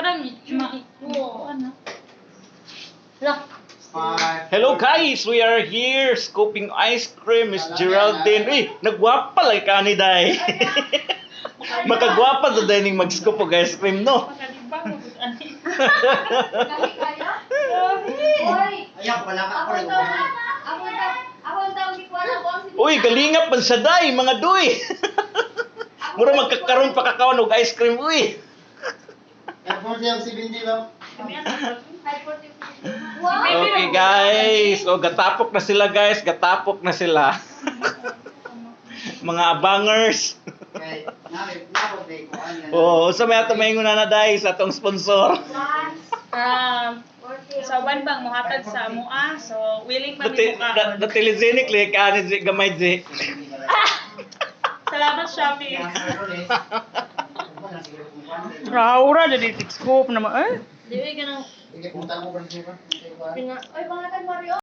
Kadang Hello guys, we are here scooping ice cream. Miss Geraldine. Uy, nagwapa lang ka ni Day. Makagwapa sa dining mag-scoop og ice cream, no? Uy, galingap man sa Day, mga duy. Mura magkakaroon pa kakaon og ice cream, uy. Okay guys, gatapok na sila guys, gatapok na sila. Mga abangers. Sa may ato maingon na Day sa atong sponsor. sa uban bang mohatag sa amoa, so willing pa mi mukaon. The telegenic like ani gamay di. Salamat Shopee. Raura jadi scoop na Dili ka nang. Oy, pangatag Mario.